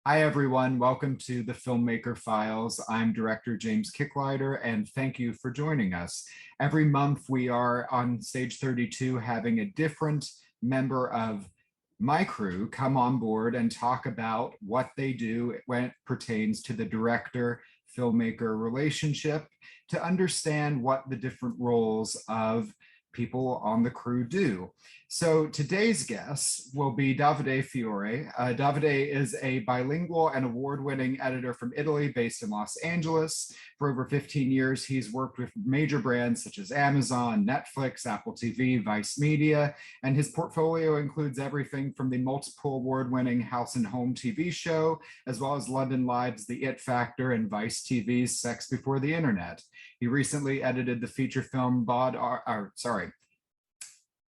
Hi, everyone. Welcome to the Filmmaker Files. I'm director James Kicklighter, and thank you for joining us. Every month, we are on stage 32 having a different member of my crew come on board and talk about what they do when it pertains to the director filmmaker relationship to understand what the different roles of people on the crew do. So today's guest will be Davide Fiore. Davide is a bilingual and award-winning editor from Italy based in Los Angeles. For over 15 years, he's worked with major brands such as Amazon, Netflix, Apple TV, Vice Media, and his portfolio includes everything from the multiple award-winning House and Home TV show, as well as London Live's The It Factor and Vice TV's Sex Before the Internet. He recently edited the feature film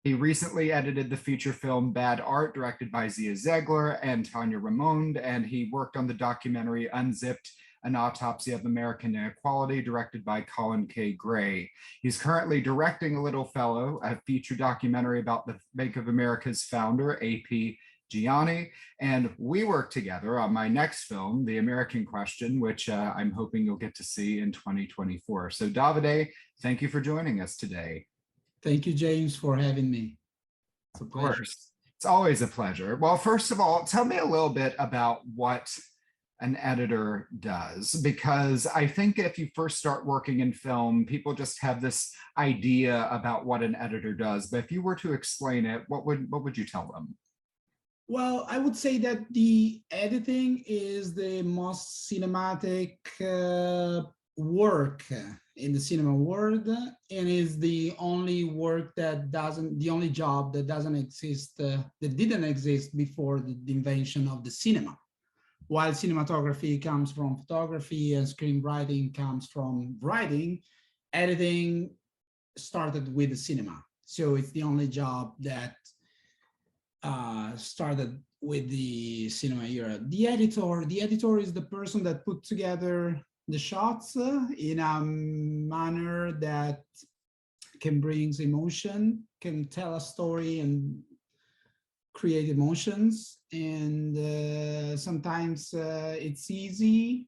He recently edited the feature film Bad Art, directed by Zia Zegler and Tanya Ramonde, and he worked on the documentary Unzipped, an Autopsy of American Inequality, directed by Colin K. Gray. He's currently directing A Little Fellow, a feature documentary about the Bank of America's founder, A.P. Gianni, and we work together on my next film, The American Question, which I'm hoping you'll get to see in 2024. So Davide, thank you for joining us today. Thank you, James, for having me. It's a pleasure. Of course. It's always a pleasure. Well, first of all, tell me a little bit about what an editor does, because I think if you first start working in film, people just have this idea about what an editor does. But if you were to explain it, what would you tell them? Well, I would say that the editing is the most cinematic work in the cinema world, and is the only work that the only job that doesn't exist, that didn't exist before the invention of the cinema. While cinematography comes from photography and screenwriting comes from writing, editing started with the cinema. So it's the only job that started with the cinema era. The editor is the person that put together the shots in a manner that can bring emotion, can tell a story and create emotions. And sometimes it's easy,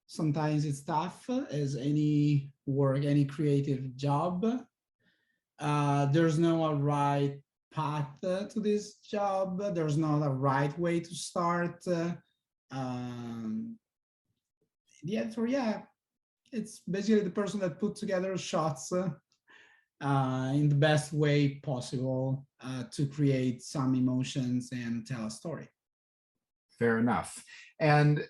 sometimes it's tough, as any work, any creative job. There's no right path to this job. There's not a right way to start. The editor, yeah, it's basically the person that put together shots in the best way possible to create some emotions and tell a story. Fair enough. And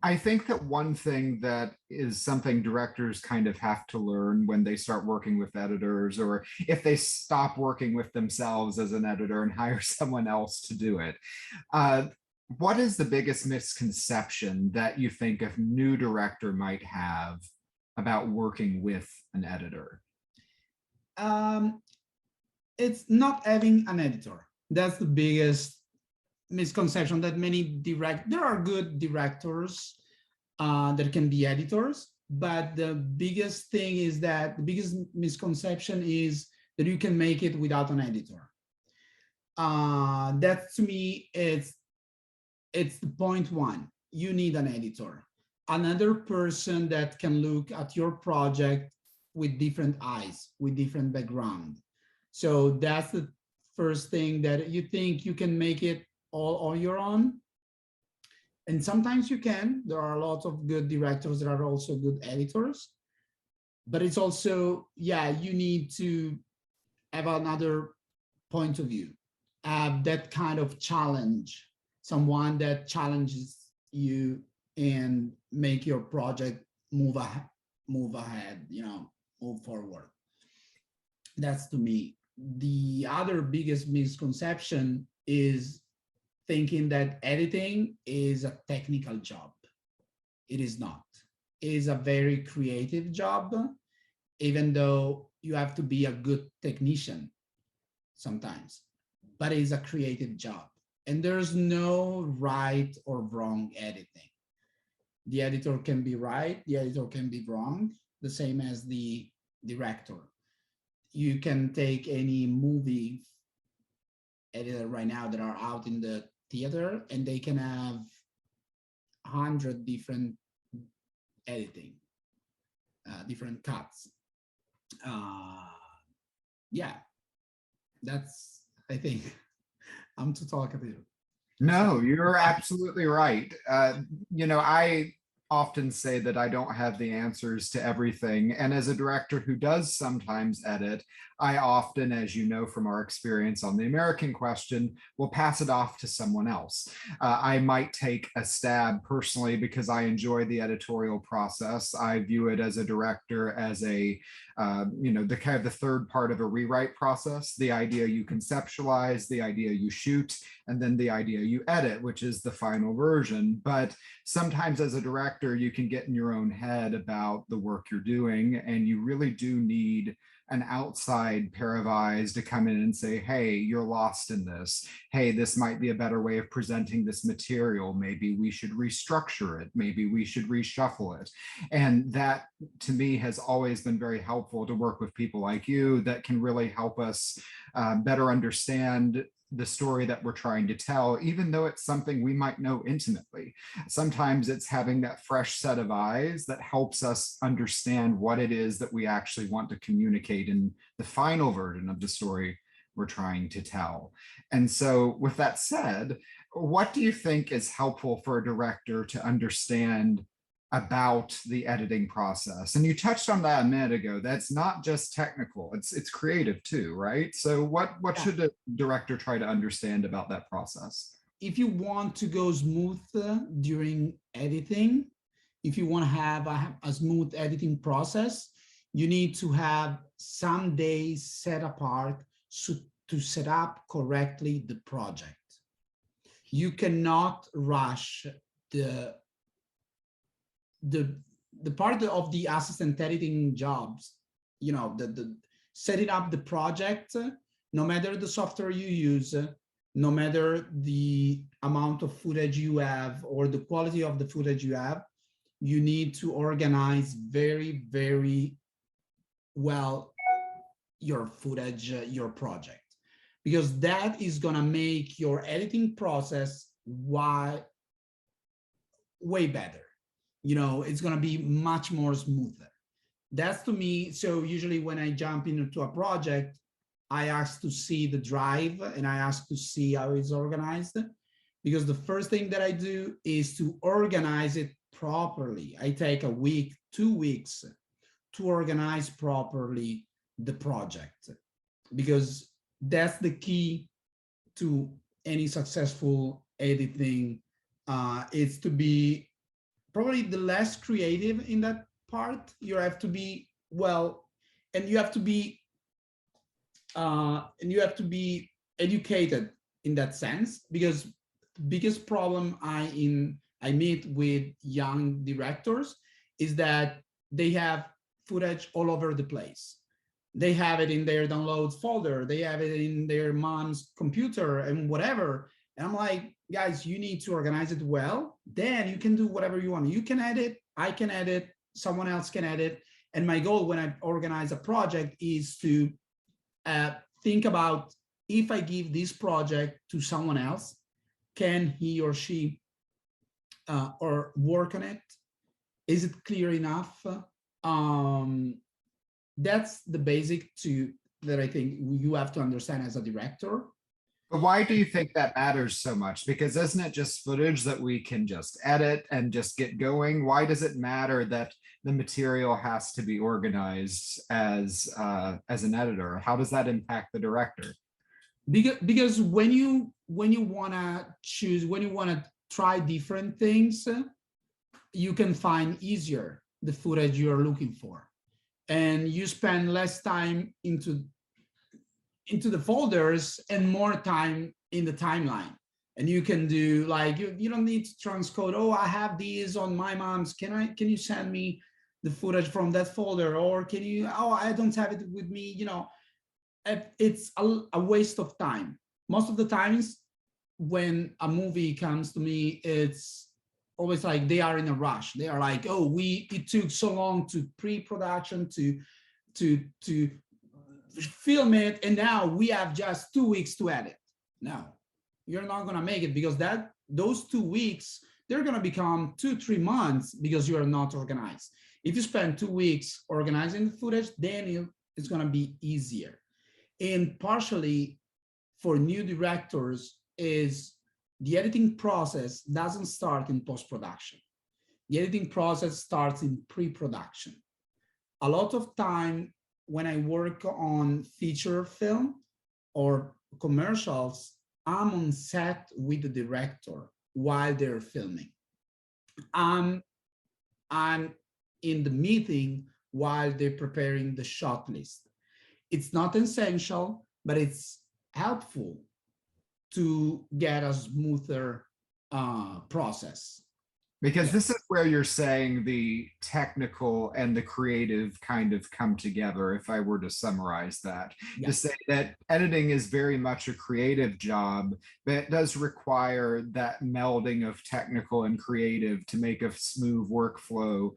I think that one thing that is something directors kind of have to learn when they start working with editors, or if they stop working with themselves as an editor and hire someone else to do it, what is the biggest misconception that you think a new director might have about working with an editor? It's not having an editor. That's the biggest misconception that there are good directors that can be editors, but the biggest thing is that the biggest misconception is that you can make it without an editor. That to me, it's the point one. You need an editor, another person that can look at your project with different eyes, with different background. So that's the first thing, that you think you can make it all on your own. And sometimes you can. There are a lot of good directors that are also good editors. But it's also, yeah, you need to have another point of view, that kind of challenge, someone that challenges you and make your project move ahead, move forward. That's, to me, the other biggest misconception is thinking that editing is a technical job. It is not. It is a very creative job, even though you have to be a good technician sometimes, but it is a creative job. And there's no right or wrong editing. The editor can be right, the editor can be wrong, the same as the director. You can take any movie editor right now that are out in the theater, and they can have 100 different editing, different cuts. Yeah, that's, I think, I'm too talkative. No, you're absolutely right. I often say that I don't have the answers to everything. And as a director who does sometimes edit, I often, as you know from our experience on The American Question, will pass it off to someone else. I might take a stab personally because I enjoy the editorial process. I view it as a director as the kind of the third part of a rewrite process, the idea you conceptualize, the idea you shoot, and then the idea you edit, which is the final version. But sometimes as a director, you can get in your own head about the work you're doing, and you really do need an outside pair of eyes to come in and say, hey, you're lost in this. Hey, this might be a better way of presenting this material. Maybe we should restructure it. Maybe we should reshuffle it. And that, to me, has always been very helpful to work with people like you that can really help us better understand the story that we're trying to tell, even though it's something we might know intimately. Sometimes it's having that fresh set of eyes that helps us understand what it is that we actually want to communicate in the final version of the story we're trying to tell. And so with that said, what do you think is helpful for a director to understand about the editing process? And you touched on that a minute ago. That's not just technical, it's creative too, right? So what should a director try to understand about that process? If you want to go smooth during editing, if you want to have a smooth editing process, you need to have some days set apart to set up correctly the project. You cannot rush the part of the assistant editing jobs, the setting up the project, no matter the software you use, no matter the amount of footage you have or the quality of the footage you have, you need to organize very, very well your footage, your project, because that is gonna make your editing process way better. It's going to be much more smoother. That's to me. So usually when I jump into a project, I ask to see the drive and I ask to see how it's organized, because the first thing that I do is to organize it properly. I take a week, 2 weeks to organize properly the project, because that's the key to any successful editing. It's to be probably the less creative in that part. You have to be and you have to be educated in that sense, because biggest problem I meet with young directors is that they have footage all over the place. They have it in their downloads folder, they have it in their mom's computer and whatever. And I'm like, guys, you need to organize it well. Then you can do whatever you want. You can edit, I can edit, someone else can edit. And my goal when I organize a project is to think about, if I give this project to someone else, can he or she or work on it? Is it clear enough? That's the basic that I think you have to understand as a director. But why do you think that matters so much? Because isn't it just footage that we can just edit and just get going? Why does it matter that the material has to be organized as an editor? How does that impact the director? Because when you want to choose, when you want to try different things, you can find easier the footage you're looking for, and you spend less time into the folders and more time in the timeline. And you can do like, you don't need to transcode. Oh, I have these on my mom's. Can you send me the footage from that folder? Or can you, oh, I don't have it with me. It's a waste of time. Most of the times when a movie comes to me, it's always like they are in a rush. They are like, oh, it took so long to pre-production to film it, and now we have just 2 weeks to edit. No, you're not gonna make it, because those 2 weeks they're going to become 2-3 months because you are not organized. If you spend 2 weeks organizing the footage, then it's going to be easier. And partially for new directors is the editing process doesn't start in post-production. The editing process starts in pre-production. A lot of time when I work on feature film or commercials, I'm on set with the director while they're filming. I'm in the meeting while they're preparing the shot list. It's not essential, but it's helpful to get a smoother process. Because this is where you're saying the technical and the creative kind of come together, if I were to summarize that. To say that editing is very much a creative job, but it does require that melding of technical and creative to make a smooth workflow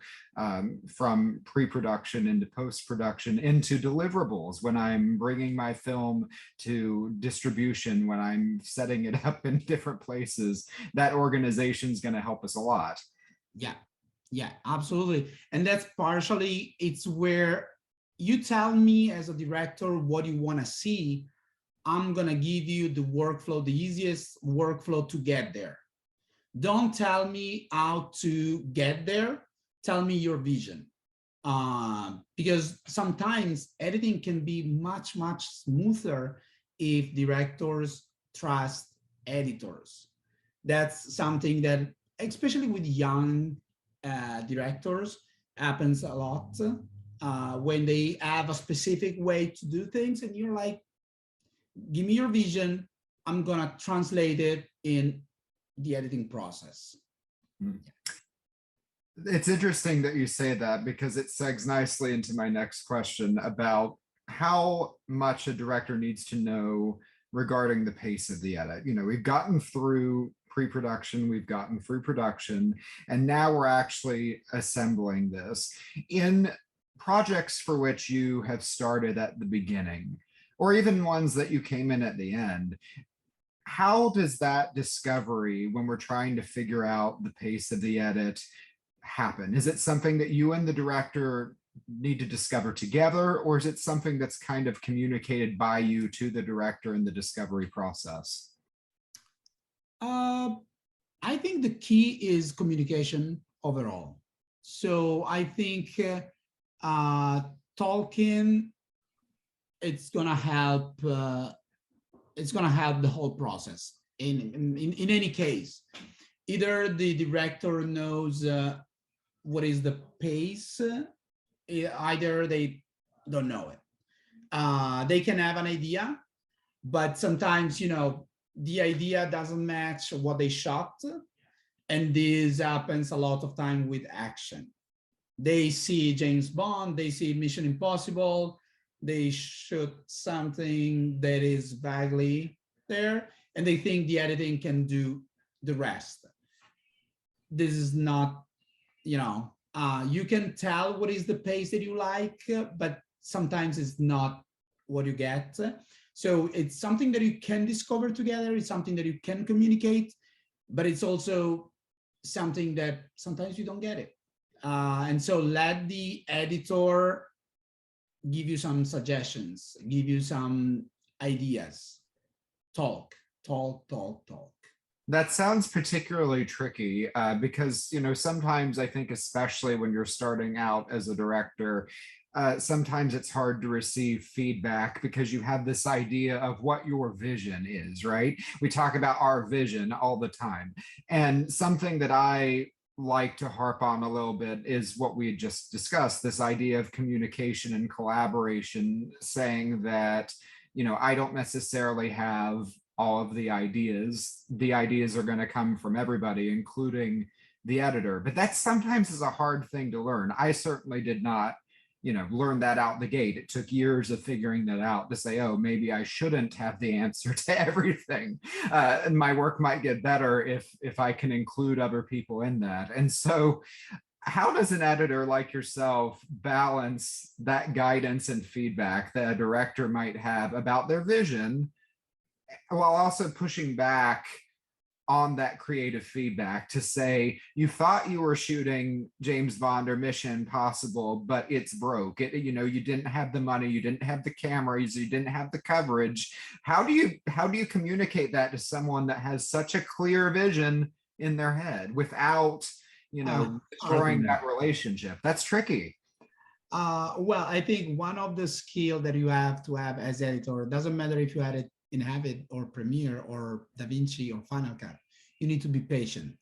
from pre-production into post-production into deliverables. When I'm bringing my film to distribution, when I'm setting it up in different places, that organization is going to help us a lot. Yeah, absolutely. And that's partially, it's where you tell me as a director what you want to see. I'm going to give you the workflow, the easiest workflow to get there. Don't tell me how to get there. Tell me your vision. Because sometimes editing can be much, much smoother if directors trust editors. That's something that, especially with young directors, happens a lot when they have a specific way to do things and you're like, give me your vision, I'm gonna translate it in the editing process. It's interesting that you say that because it segs nicely into my next question about how much a director needs to know regarding the pace of the edit. You know, we've gotten through pre-production, we've gotten through production, and now we're actually assembling this. In projects for which you have started at the beginning, or even ones that you came in at the end, how does that discovery, when we're trying to figure out the pace of the edit, happen? Is it something that you and the director need to discover together, or is it something that's kind of communicated by you to the director in the discovery process? I think the key is communication overall. So I think talking, it's gonna help. It's gonna help the whole process. In any case, either the director knows what is the pace, either they don't know it. They can have an idea, but sometimes, you know, the idea doesn't match what they shot. And this happens a lot of time with action. They see James Bond, they see Mission Impossible, they shoot something that is vaguely there, and they think the editing can do the rest. This is not, you know, you can tell what is the pace that you like, but sometimes it's not what you get. So it's something that you can discover together. It's something that you can communicate, but it's also something that sometimes you don't get it. And so let the editor give you some suggestions, give you some ideas. Talk. That sounds particularly tricky because, you know, sometimes I think, especially when you're starting out as a director, sometimes it's hard to receive feedback because you have this idea of what your vision is, right? We talk about our vision all the time. And something that I like to harp on a little bit is what we had just discussed, this idea of communication and collaboration, saying that, you know, I don't necessarily have all of the ideas. The ideas are going to come from everybody, including the editor. But that sometimes is a hard thing to learn. I certainly did not, you know, learn that out the gate. It took years of figuring that out to say, oh, maybe I shouldn't have the answer to everything. And my work might get better if I can include other people in that. And so how does an editor like yourself balance that guidance and feedback that a director might have about their vision while also pushing back on that creative feedback to say, you thought you were shooting James Bond or Mission Impossible, but it's broke. You know, you didn't have the money, you didn't have the cameras, you didn't have the coverage. How do you communicate that to someone that has such a clear vision in their head without, you know, destroying that relationship? That's tricky. Well, I think one of the skill that you have to have as editor, doesn't matter if you had it in Avid or Premiere or DaVinci or Final Cut, you need to be patient.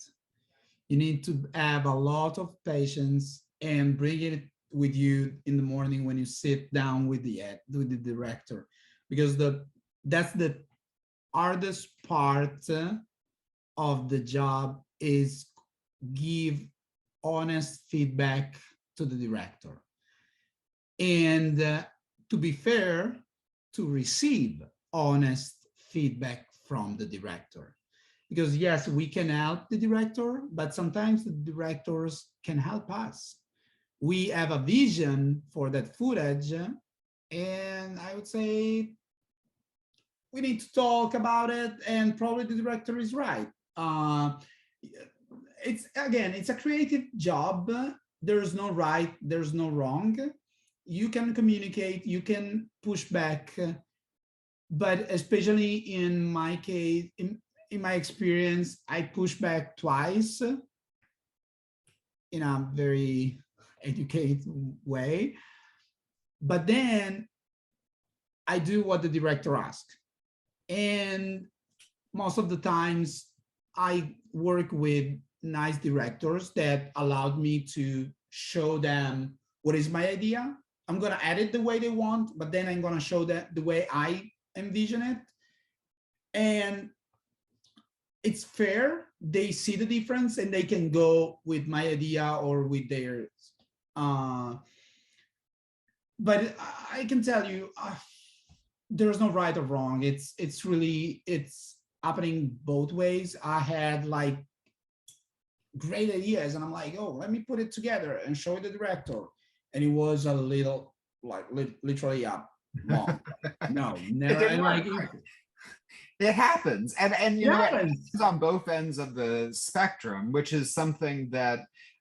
You need to have a lot of patience and bring it with you in the morning when you sit down with the director, because that's the hardest part of the job, is give honest feedback to the director. And to be fair, to receive honest feedback from the director. Because yes, we can help the director, but sometimes the directors can help us. We have a vision for that footage, and I would say we need to talk about it, and probably the director is right. It's a creative job. There's no right, there's no wrong. You can communicate, you can push back, but especially in my case, in my experience, I push back twice in a very educated way. But then I do what the director asks. And most of the times I work with nice directors that allowed me to show them what is my idea. I'm going to edit the way they want, but then I'm going to show that the way I envision it. And it's fair. They see the difference and they can go with my idea or with theirs. But I can tell you, there's no right or wrong. It's happening both ways. I had like great ideas and I'm like, oh, let me put it together and show the director. And it was a little, like literally up long. No, never. And like it happens, and you know, it's on both ends of the spectrum, which is something that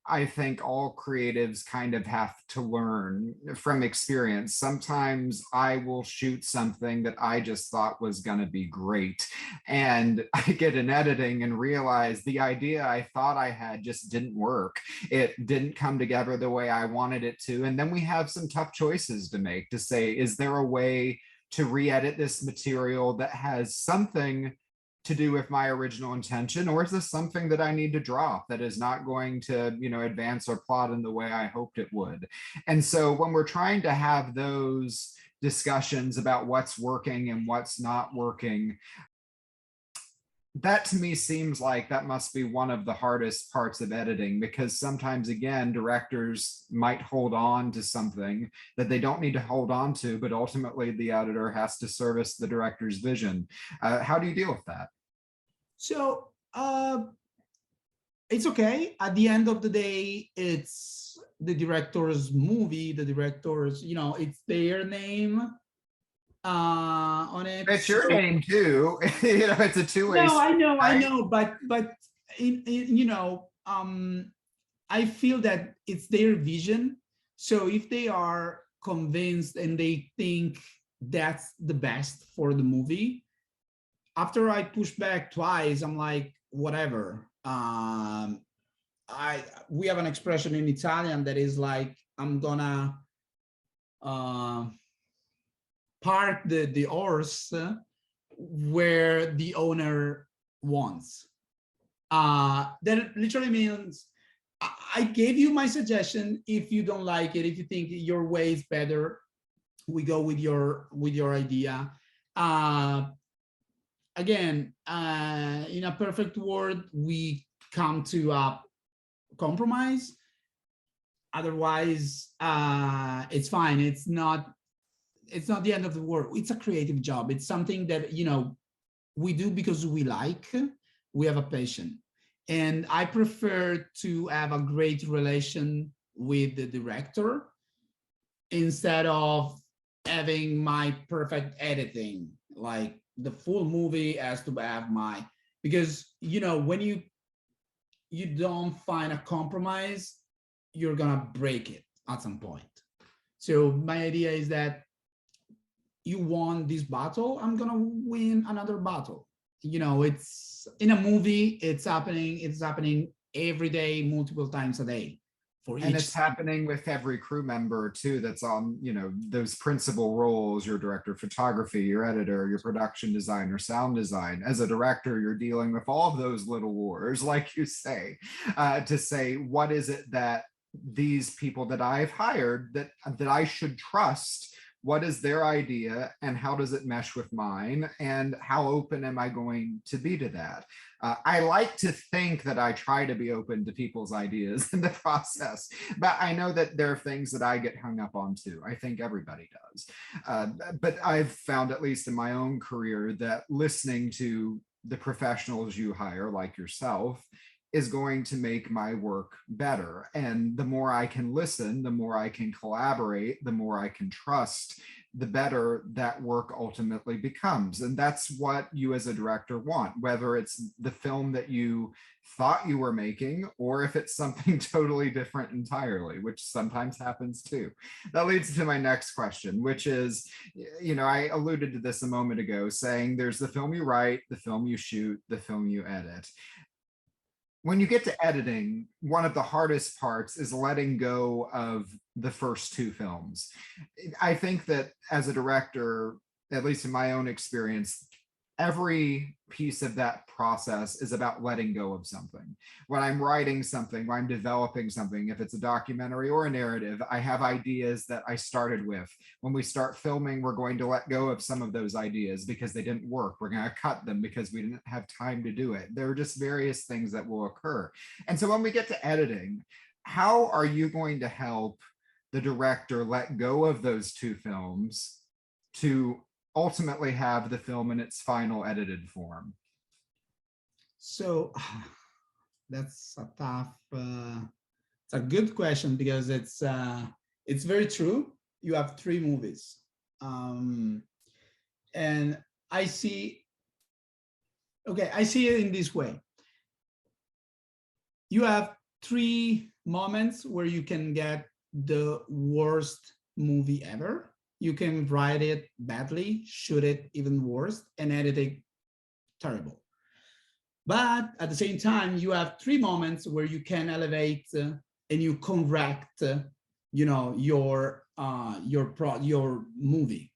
I think all creatives kind of have to learn from experience. Sometimes I will shoot something that I just thought was going to be great, and I get in editing and realize the idea I thought I had just didn't work. It didn't come together the way I wanted it to. And then we have some tough choices to make, to say, is there a way to re-edit this material that has something to do with my original intention, or is this something that I need to drop that is not going to, you know, advance or plot in the way I hoped it would? And so when we're trying to have those discussions about what's working and what's not working, that to me seems like that must be one of the hardest parts of editing, because sometimes, again, directors might hold on to something that they don't need to hold on to, but ultimately the editor has to service the director's vision. How do you deal with that? So it's okay. At the end of the day, it's the director's movie, the director's, you know, it's their name on it. It's your name too. You know, it's a two-way. No, I know, but you know, I feel that it's their vision. So if they are convinced and they think that's the best for the movie, after I push back twice, I'm like, whatever. We have an expression in Italian that is like, I'm gonna park the horse where the owner wants. That literally means I gave you my suggestion. If you don't like it, if you think your way is better, we go with your idea. Again, in a perfect world, we come to a compromise. Otherwise, it's fine. It's not the end of the world. It's a creative job. It's something that, you know, we do because we like. We have a passion, and I prefer to have a great relation with the director instead of having my perfect editing. Like, the full movie has to have because when you don't find a compromise, you're gonna break it at some point. So my idea is that you won this battle, I'm gonna win another battle. It's in a movie, it's happening every day, multiple times a day for And each it's happening with every crew member too, that's on, those principal roles, your director of photography, your editor, your production designer, sound design. As a director, you're dealing with all of those little wars, like you say, to say, what is it that these people that I've hired that I should trust? What is their idea and how does it mesh with mine? And how open am I going to be to that? I like to think that I try to be open to people's ideas in the process, but I know that there are things that I get hung up on too. I think everybody does. But I've found, at least in my own career, that listening to the professionals you hire, like yourself, is going to make my work better. And the more I can listen, the more I can collaborate, the more I can trust, the better that work ultimately becomes. And that's what you as a director want, whether it's the film that you thought you were making or if it's something totally different entirely, which sometimes happens too. That leads to my next question, which is, I alluded to this a moment ago, saying there's the film you write, the film you shoot, the film you edit. When you get to editing, one of the hardest parts is letting go of the first two films. I think that as a director, at least in my own experience, every piece of that process is about letting go of something. When I'm writing something, when I'm developing something, if it's a documentary or a narrative, I have ideas that I started with. When we start filming, we're going to let go of some of those ideas because they didn't work. We're going to cut them because we didn't have time to do it. There are just various things that will occur. And so when we get to editing, how are you going to help the director let go of those two films to ultimately have the film in its final edited form? So that's a tough, it's a good question because it's very true. You have three movies. And I see it in this way. You have three moments where you can get the worst movie ever. You can write it badly, shoot it even worse, and edit it terrible. But at the same time, you have three moments where you can elevate and you correct, your movie.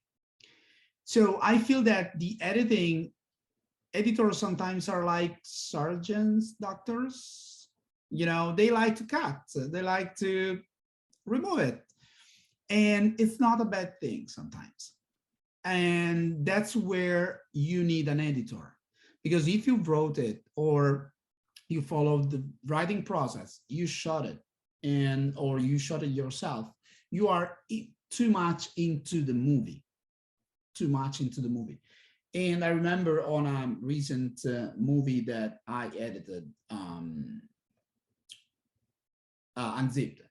So I feel that the editors sometimes are like surgeons, doctors. They like to cut, they like to remove it. And it's not a bad thing sometimes. And that's where you need an editor. Because if you wrote it or you followed the writing process, you shot it, or you shot it yourself, you are too much into the movie. And I remember on a recent movie that I edited, Unzipped,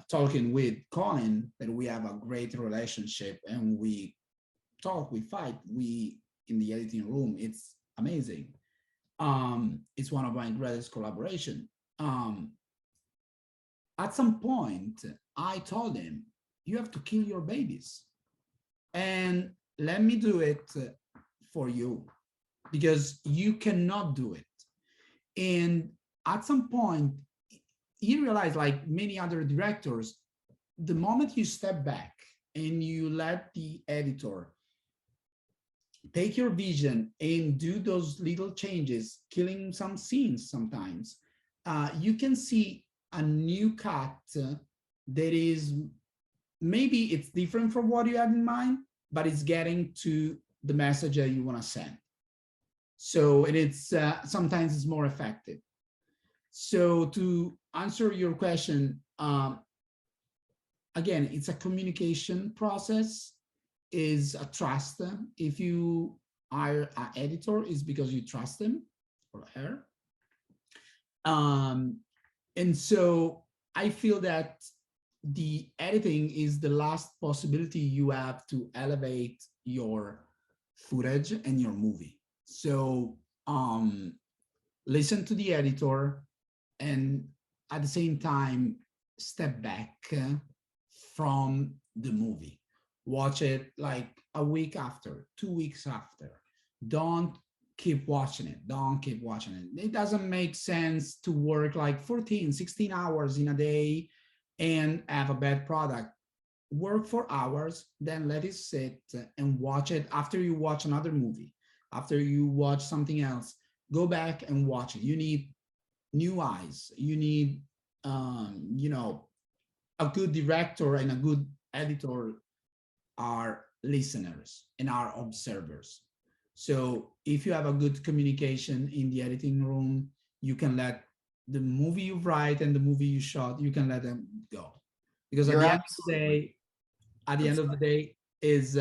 talking with Colin, that we have a great relationship and we talk, we fight, in the editing room, it's amazing. It's one of my greatest collaboration. At some point, I told him, you have to kill your babies and let me do it for you, because you cannot do it. And at some point, he realized, like many other directors, the moment you step back and you let the editor take your vision and do those little changes, killing some scenes sometimes, you can see a new cut that is, maybe it's different from what you had in mind, but it's getting to the message that you want to send. So it's sometimes it's more effective. So to answer your question, again, it's a communication process, is a trust. If you hire an editor, it's because you trust him or her. And so I feel that the editing is the last possibility you have to elevate your footage and your movie. So um, listen to the editor, and at the same time, step back from the movie. Watch it like a week after, 2 weeks after. Don't keep watching it. Don't keep watching it. It doesn't make sense to work like 14, 16 hours in a day and have a bad product. Work for hours, then let it sit and watch it after you watch another movie, after you watch something else. Go back and watch it. You need new eyes. You need, you know, a good director and a good editor are listeners and are observers. So if you have a good communication in the editing room, you can let the movie you write and the movie you shot, you can let them go. Because at You're the end of the absolutely. day, at the end of the day, is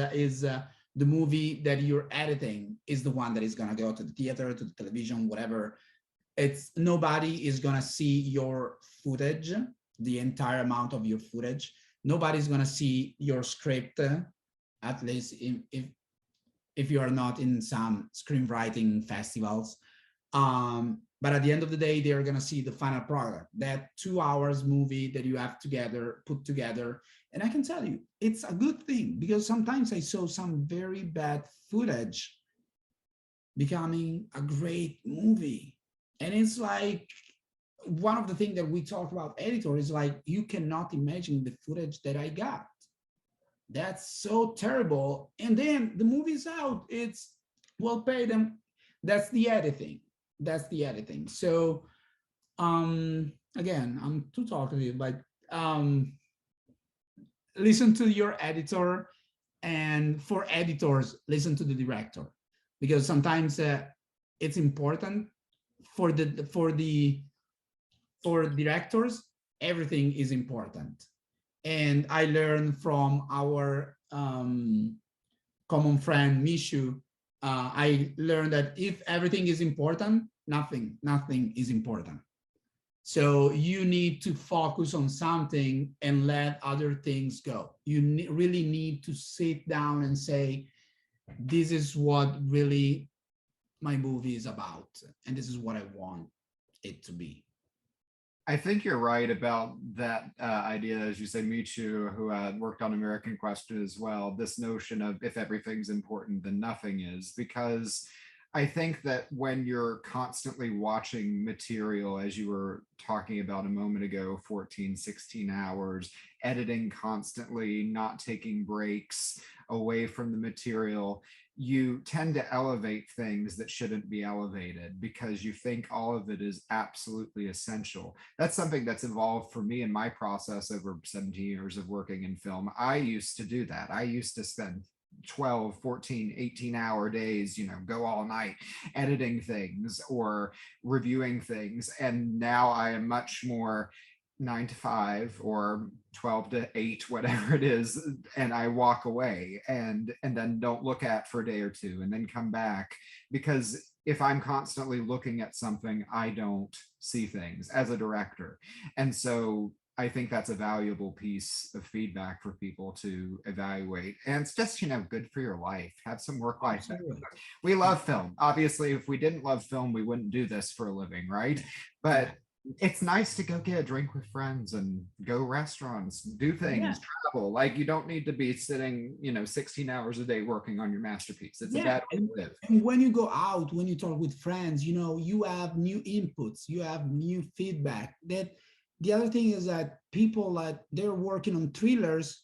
the movie that you're editing is the one that is gonna go to the theater, to the television, whatever. It's nobody is gonna see your footage, the entire amount of your footage. Nobody's gonna see your script, at least if you are not in some screenwriting festivals. But at the end of the day, they're gonna see the final product, that 2 hours movie that you have together, put together. And I can tell you, it's a good thing, because sometimes I saw some very bad footage becoming a great movie. And it's like, one of the things that we talk about editor is like, you cannot imagine the footage that I got. That's so terrible. And then the movie's out. It's well paid, and that's the editing. That's the editing. So again, I'm too talkative, but listen to your editor, and for editors, listen to the director, because sometimes it's important for for directors. Everything is important. And I learned from our common friend Mishu. I learned that if everything is important, nothing is important. So you need to focus on something and let other things go. You really need to sit down and say, this is what really my movie is about, and this is what I want it to be. I think you're right about that idea, as you said, Michu, who worked on American Question as well. This notion of if everything's important, then nothing is, because I think that when you're constantly watching material, as you were talking about a moment ago, 14, 16 hours, editing constantly, not taking breaks away from the material, you tend to elevate things that shouldn't be elevated because you think all of it is absolutely essential. That's something that's evolved for me in my process over 17 years of working in film. I used to do that. I used to spend 12, 14, 18-hour days, go all night editing things or reviewing things. And now I am much more 9 to 5 or 12 to 8, whatever it is, and I walk away and then don't look at for a day or two and then come back, because if I'm constantly looking at something, I don't see things as a director. And so I think that's a valuable piece of feedback for people to evaluate. And it's just, good for your life. Have some work life. We love film. Obviously, if we didn't love film, we wouldn't do this for a living, right? But it's nice to go get a drink with friends and go restaurants, do things, travel. Like, you don't need to be sitting, 16 hours a day working on your masterpiece. It's a bad way to live. And when you go out, when you talk with friends, you have new inputs, you have new feedback. That the other thing is that people that they're working on thrillers,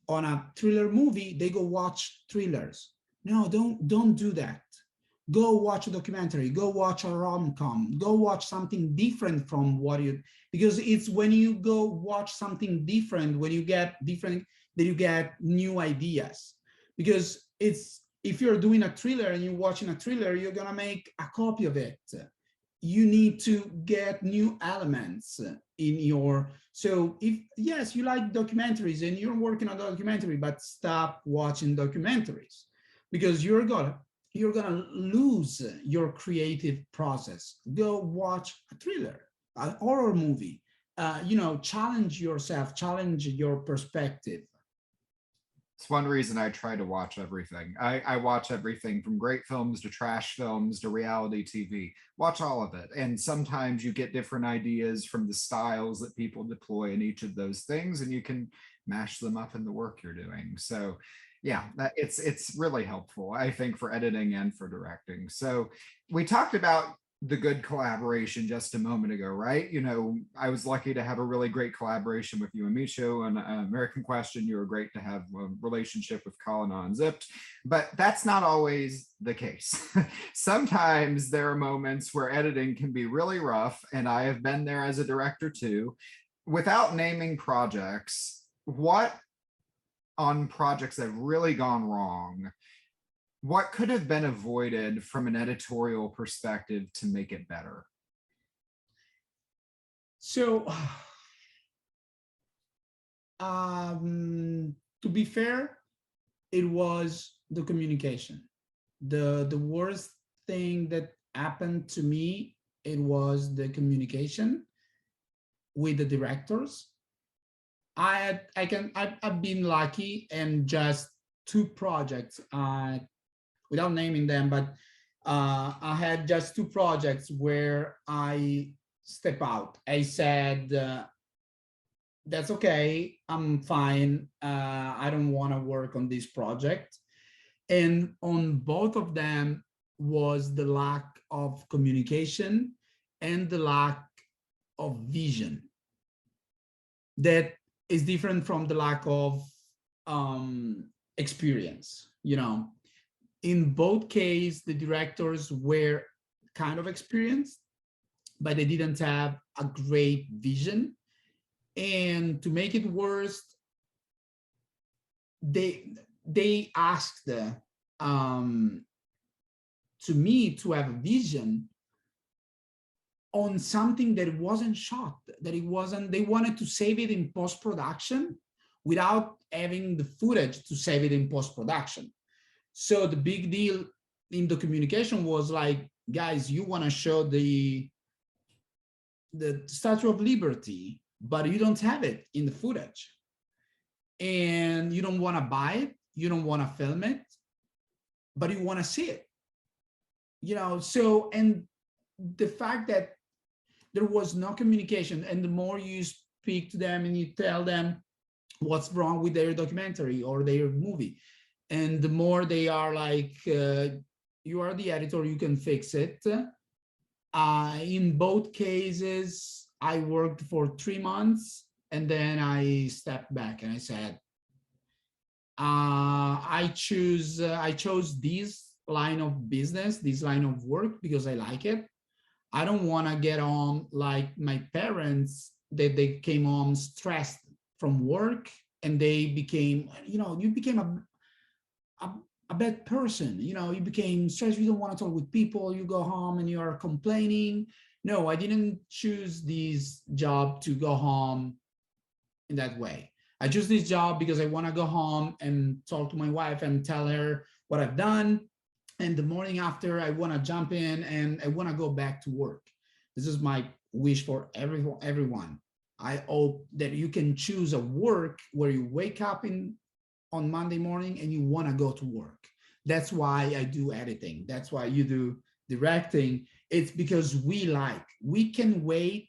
on a thriller movie, they go watch thrillers. No, don't do that. Go watch a documentary, go watch a rom-com, go watch something different from what you, because it's when you go watch something different, when you get different, that you get new ideas. Because it's, if you're doing a thriller and you're watching a thriller, you're gonna make a copy of it. You need to get new elements in your, so if, yes, you like documentaries and you're working on a documentary, but stop watching documentaries, because you're gonna lose your creative process. Go watch a thriller, a horror movie, challenge yourself, challenge your perspective. It's one reason I try to watch everything. I watch everything from great films to trash films to reality TV. Watch all of it. And sometimes you get different ideas from the styles that people deploy in each of those things, and you can mash them up in the work you're doing. So yeah, it's really helpful, I think, for editing and for directing. So we talked about the good collaboration just a moment ago, right? You know, I was lucky to have a really great collaboration with you and Micho on American Question. You were great to have a relationship with Colin on Unzipped, but that's not always the case. Sometimes there are moments where editing can be really rough, and I have been there as a director too. Without naming projects, what on projects that have really gone wrong, what could have been avoided from an editorial perspective to make it better? So, to be fair, it was the communication. The worst thing that happened to me, it was the communication with the directors. I've been lucky, and just two projects, without naming them, but I had just two projects where I step out. I said, that's okay, I'm fine. I don't want to work on this project. And on both of them was the lack of communication and the lack of vision. That is different from the lack of experience. You know, in both cases, the directors were kind of experienced, but they didn't have a great vision. And to make it worse, they asked to me to have a vision on something that wasn't shot, that it wasn't, they wanted to save it in post-production without having the footage to save it in post-production. So the big deal in the communication was like, guys, you want to show the Statue of Liberty, but you don't have it in the footage. And you don't want to buy it, you don't want to film it, but you want to see it. You know, so, and the fact that there was no communication, and the more you speak to them and you tell them what's wrong with their documentary or their movie, and the more they are like, you are the editor, you can fix it. In both cases, I worked for 3 months, and then I stepped back and I said, I chose this line of business, this line of work, because I like it. I don't want to get on like my parents, that they came home stressed from work and they became, you know, you became a bad person. You know, you became stressed, you don't want to talk with people, you go home and you are complaining. No, I didn't choose this job to go home in that way. I choose this job because I want to go home and talk to my wife and tell her what I've done. And the morning after, I want to jump in and I want to go back to work. This is my wish for everyone. I hope that you can choose a work where you wake up on Monday morning and you want to go to work. That's why I do editing. That's why you do directing. It's because we can wait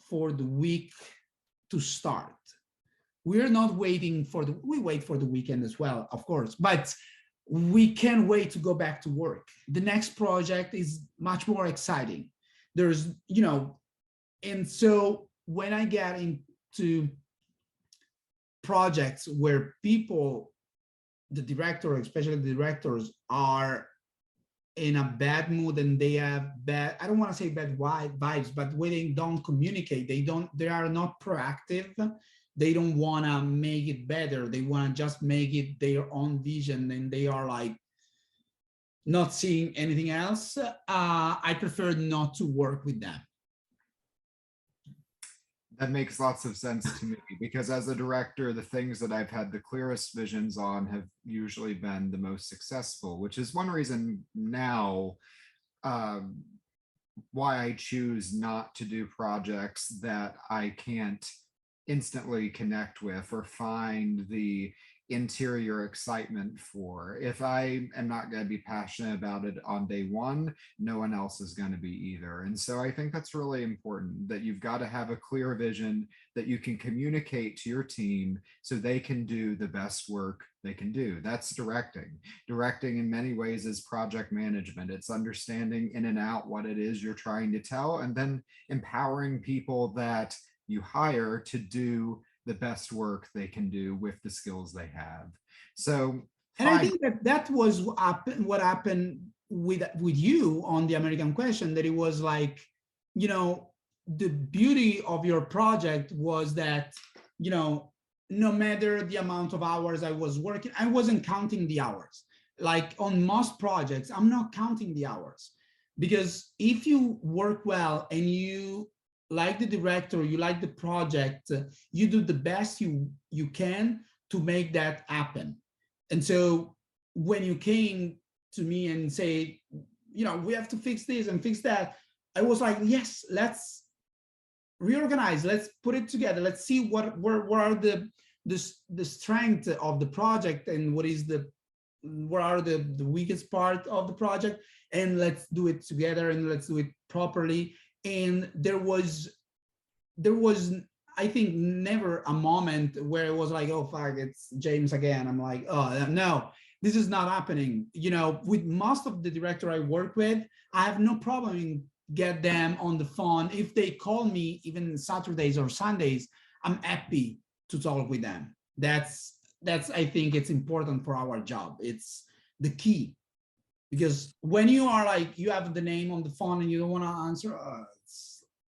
for the week to start. We're not waiting we wait for the weekend as well, of course, but we can't wait to go back to work. The next project is much more exciting. There's, you know, and so when I get into projects where people, the director, especially the directors, are in a bad mood and they have bad, I don't want to say bad vibes, but when they don't communicate, they are not proactive. They don't want to make it better. They want to just make it their own vision, and they are like not seeing anything else. I prefer not to work with them. That makes lots of sense to me, because as a director, the things that I've had the clearest visions on have usually been the most successful, which is one reason now why I choose not to do projects that I can't instantly connect with or find the interior excitement for. If I am not going to be passionate about it on day one, no one else is going to be either. And so I think that's really important, that you've got to have a clear vision that you can communicate to your team so they can do the best work they can do. That's directing. Directing in many ways is project management. It's understanding in and out what it is you're trying to tell, and then empowering people that you hire to do the best work they can do with the skills they have. So, and I think that was what happened with you on the American Question, that it was like, the beauty of your project was that, no matter the amount of hours I was working, I wasn't counting the hours. Like on most projects, I'm not counting the hours, because if you work well and you like the director, you like the project, you do the best you can to make that happen. And so when you came to me and say, we have to fix this and fix that, I was like, yes, let's reorganize, let's put it together, let's see where are the strength of the project, and what are the weakest part of the project, and let's do it together and let's do it properly. And there was I think never a moment where it was like, oh fuck, it's James again. I'm like, oh no, this is not happening. With most of the director I work with, I have no problem in get them on the phone. If they call me even Saturdays or Sundays, I'm happy to talk with them. That's I think it's important for our job. It's the key, because when you are like, you have the name on the phone and you don't want to answer,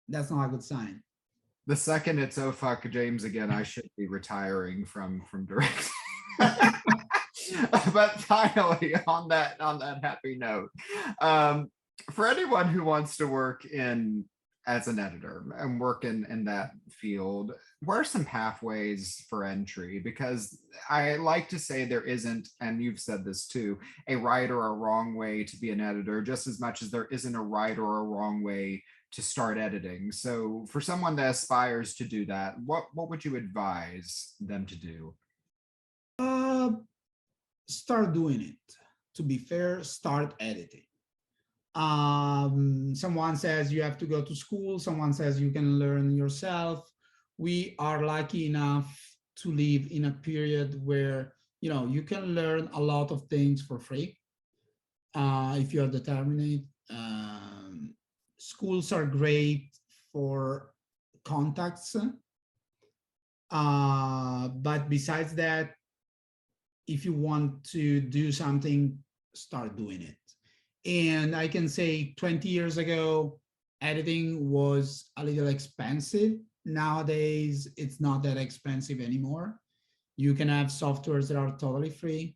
that's not a good sign. The second it's, oh fuck, James again, I should be retiring from direct. But finally, on that happy note, for anyone who wants to work as an editor and work in that field, what are some pathways for entry? Because I like to say there isn't, and you've said this too, a right or a wrong way to be an editor, just as much as there isn't a right or a wrong way to start editing. So for someone that aspires to do that, what would you advise them to do? Start doing it. To be fair, start editing. Someone says you have to go to school, someone says you can learn yourself. We are lucky enough to live in a period where you can learn a lot of things for free if you are determined. Schools are great for contacts, but besides that, if you want to do something, start doing it. And I can say 20 years ago, editing was a little expensive. Nowadays, it's not that expensive anymore. You can have softwares that are totally free.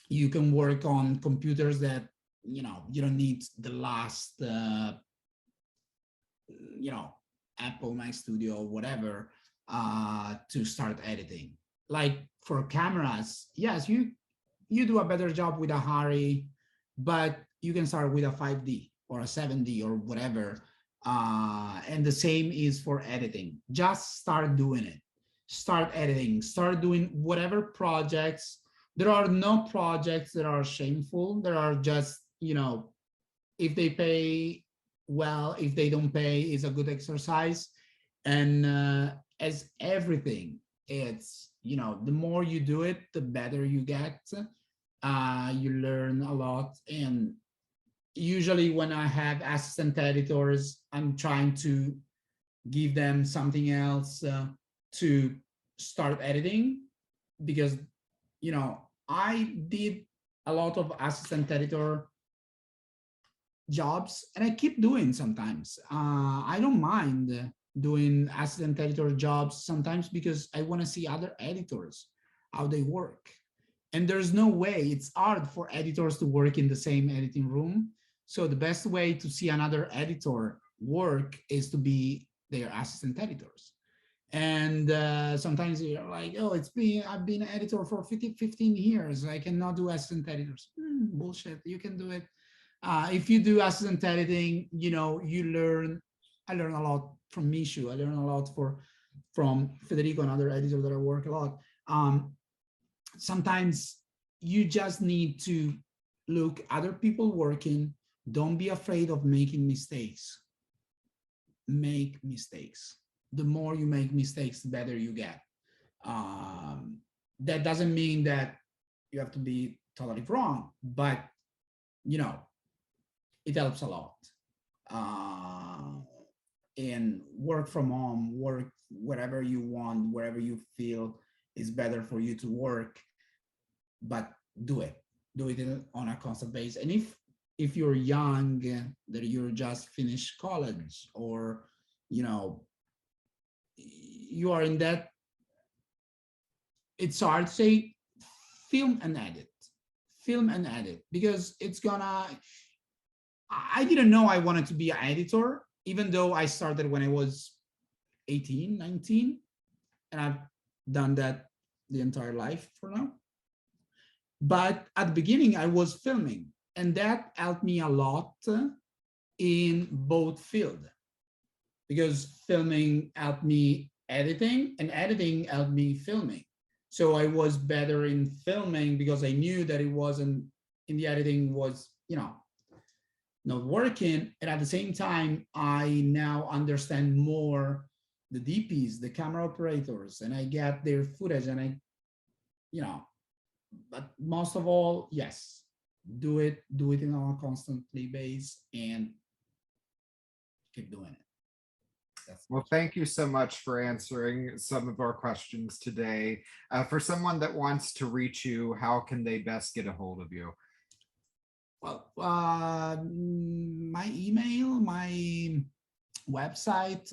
You can work on computers that, you don't need the last, Apple My Studio or whatever to start editing. Like for cameras, yes, you do a better job with a Harry, but you can start with a 5D or a 7D or whatever. And the same is for editing. Just start doing it. Start editing. Start doing whatever projects. There are no projects that are shameful. There are just, if they pay well, if they don't pay, it's a good exercise. And as everything, it's, the more you do it, the better you get. You learn a lot. And usually when I have assistant editors, I'm trying to give them something else to start editing, because, I did a lot of assistant editor jobs and I keep doing sometimes. I don't mind doing assistant editor jobs sometimes because I want to see other editors, how they work. And there's no way, it's hard for editors to work in the same editing room. So the best way to see another editor work is to be their assistant editors. And sometimes you're like, oh, I've been an editor for 15 years. I cannot do assistant editors. Bullshit, you can do it. If you do assistant editing, you learn. I learn a lot from Mishu. I learn a lot from Federico, another editor that I work a lot. Sometimes you just need to look other people working. Don't be afraid of making mistakes. Make mistakes. The more you make mistakes, the better you get. That doesn't mean that you have to be totally wrong, but it helps a lot. And work from home, work wherever you want, wherever you feel is better for you to work, but do it on a constant basis. And if you're young, that you're just finished college, or you are in that, it's hard to say, film and edit, because I didn't know I wanted to be an editor, even though I started when I was 18, 19, and I've done that the entire life for now. But at the beginning, I was filming, and that helped me a lot in both fields, because filming helped me editing, and editing helped me filming. So I was better in filming because I knew that it wasn't, in the editing was, not working. And at the same time, I now understand more the DPs, the camera operators, and I get their footage, and but most of all, yes, do it in a constantly base and keep doing it. Well, thank you so much for answering some of our questions today. For someone that wants to reach you, how can they best get a hold of you? Well, my email, my website,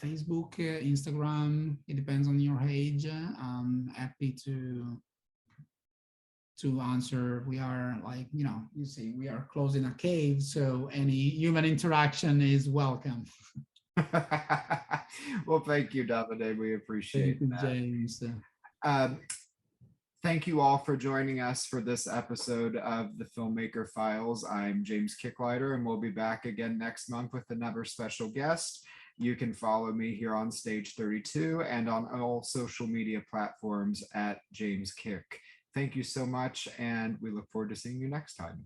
Facebook, Instagram. It depends on your age. I'm happy to answer. We are, like, you see, we are closed in a cave, so any human interaction is welcome. Well, thank you, Davide. We appreciate that. James. Thank you all for joining us for this episode of the Filmmaker Files. I'm James Kicklighter, and we'll be back again next month with another special guest. You can follow me here on Stage 32 and on all social media platforms at James Kick. Thank you so much, and we look forward to seeing you next time.